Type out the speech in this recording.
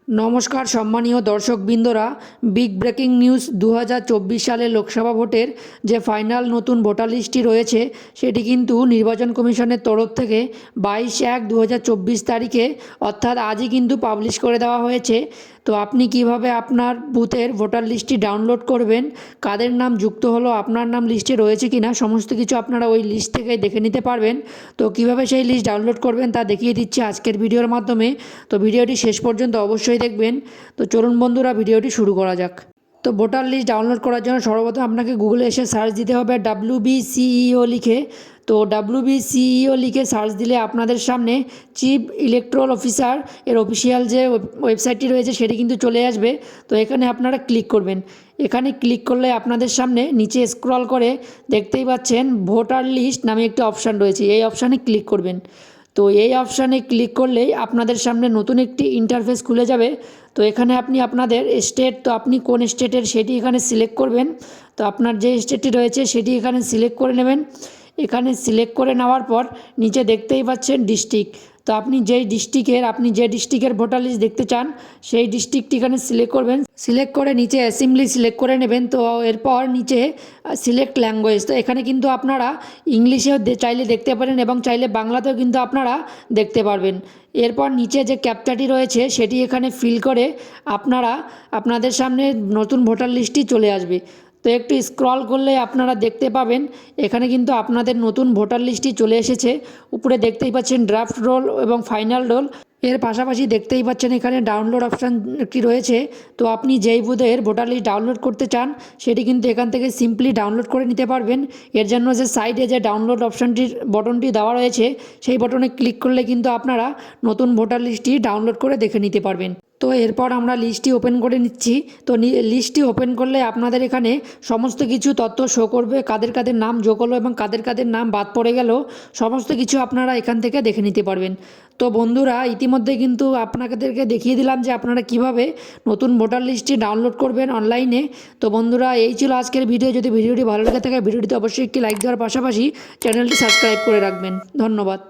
নমস্কার সম্মানীয় দর্শকবৃন্দরা, big breaking news 2024 সালে লোকসভা ভোটের যে ফাইনাল নতুন ভোটার লিস্টটি রয়েছে সেটি কিন্তু নির্বাচন কমিশনের তরফ থেকে 22/1/2024 তারিখে অর্থাৎ আজই কিন্তু পাবলিশ করে দেওয়া হয়েছে। তো আপনি কিভাবে আপনার বুথের ভোটার লিস্টটি ডাউনলোড করবেন, কাদের নাম যুক্ত হলো, আপনার নাম লিস্টে রয়েছে কিনা, সমস্ত কিছু আপনারা ওই লিস্ট থেকে দেখে নিতে পারবেন। তো কিভাবে সেই লিস্ট ডাউনলোড করবেন তা দেখিয়ে দিচ্ছি আজকের ভিডিওর মাধ্যমে। তো ভিডিওটি শেষ পর্যন্ত অবশ্যই দেখবেন। তো চলুন বন্ধুরা, ভিডিওটি শুরু করা যাক। তো ভোটার লিস্ট ডাউনলোড করার জন্য সর্বপ্রথম আপনাকে গুগলে এসে সার্চ দিতে হবে WBCEO লিখে। তো WBCEO লিখে সার্চ দিলে আপনাদের সামনে চিফ ইলেকট্রাল অফিসার এর অফিসিয়াল যে ওয়েবসাইটটি রয়েছে সেটি কিন্তু চলে আসবে। তো এখানে আপনারা ক্লিক করবেন। এখানে ক্লিক করলে আপনাদের সামনে নিচে স্ক্রল করে দেখতেই পাচ্ছেন ভোটার লিস্ট নামে একটি অপশান রয়েছে, এই অপশানে ক্লিক করবেন। তো এই অপশানে ক্লিক করলেই আপনাদের সামনে নতুন একটি ইন্টারফেস খুলে যাবে। তো এখানে আপনি আপনাদের স্টেট, তো আপনি কোন স্টেটের সেটি এখানে সিলেক্ট করবেন। তো আপনার যে স্টেটটি রয়েছে সেটি এখানে সিলেক্ট করে নেবেন। এখানে সিলেক্ট করে নেওয়ার পর নিচে দেখতেই পাচ্ছেন ডিস্ট্রিক্ট। তো আপনি যে ডিস্ট্রিক্টের ভোটার লিস্ট দেখতে চান সেই ডিস্ট্রিক্টটি এখানে সিলেক্ট করবেন। সিলেক্ট করে নিচে অ্যাসেম্বলি সিলেক্ট করে নেবেন। তো এরপর নিচে সিলেক্ট ল্যাঙ্গুয়েজ, তো এখানে কিন্তু আপনারা ইংলিশেও চাইলে দেখতে পারেন এবং চাইলে বাংলাতেও কিন্তু আপনারা দেখতে পারবেন। এরপর নিচে যে ক্যাপচাটি রয়েছে সেটি এখানে ফিল করে আপনারা আপনাদের সামনে নতুন ভোটার লিস্টটি চলে আসবে। তো একটু স্ক্রল করলে আপনারা দেখতে পাবেন এখানে কিন্তু আপনাদের নতুন ভোটার লিস্টটি চলে এসেছে। উপরে দেখতেই পাচ্ছেন ড্রাফট রোল এবং ফাইনাল রোল। এর পাশাপাশি দেখতেই পাচ্ছেন এখানে ডাউনলোড অপশান একটি রয়েছে। তো আপনি যেই বুথের ভোটার লিস্ট ডাউনলোড করতে চান সেটি কিন্তু এখান থেকে সিম্পলি ডাউনলোড করে নিতে পারবেন। এর জন্য যে সাইডে যে ডাউনলোড অপশানটির বটনটি দেওয়া রয়েছে সেই বটনে ক্লিক করলে কিন্তু আপনারা নতুন ভোটার লিস্টটি ডাউনলোড করে দেখে নিতে পারবেন। তো এরপর আমরা লিস্টটি ওপেন করে নিচ্ছি। তো লিস্টটি ওপেন করলে আপনাদের এখানে সমস্ত কিছু তথ্য শো করবে, কাদের কাদের নাম যোগ হলো এবং কাদের কাদের নাম বাদ পড়ে গেল, সমস্ত কিছু আপনারা এখান থেকে দেখে নিতে পারবেন। তো বন্ধুরা, ইতিমধ্যে কিন্তু আপনাদেরকে দেখিয়ে দিলাম যে আপনারা কিভাবে নতুন ভোটার লিস্টটি ডাউনলোড করবেন অনলাইনে। তো বন্ধুরা, এই ছিল আজকের ভিডিও। যদি ভিডিওটি ভালো লেগে থাকে ভিডিওটিতে অবশ্যই একটি লাইক দেওয়ার পাশাপাশি চ্যানেলটি সাবস্ক্রাইব করে রাখবেন। ধন্যবাদ।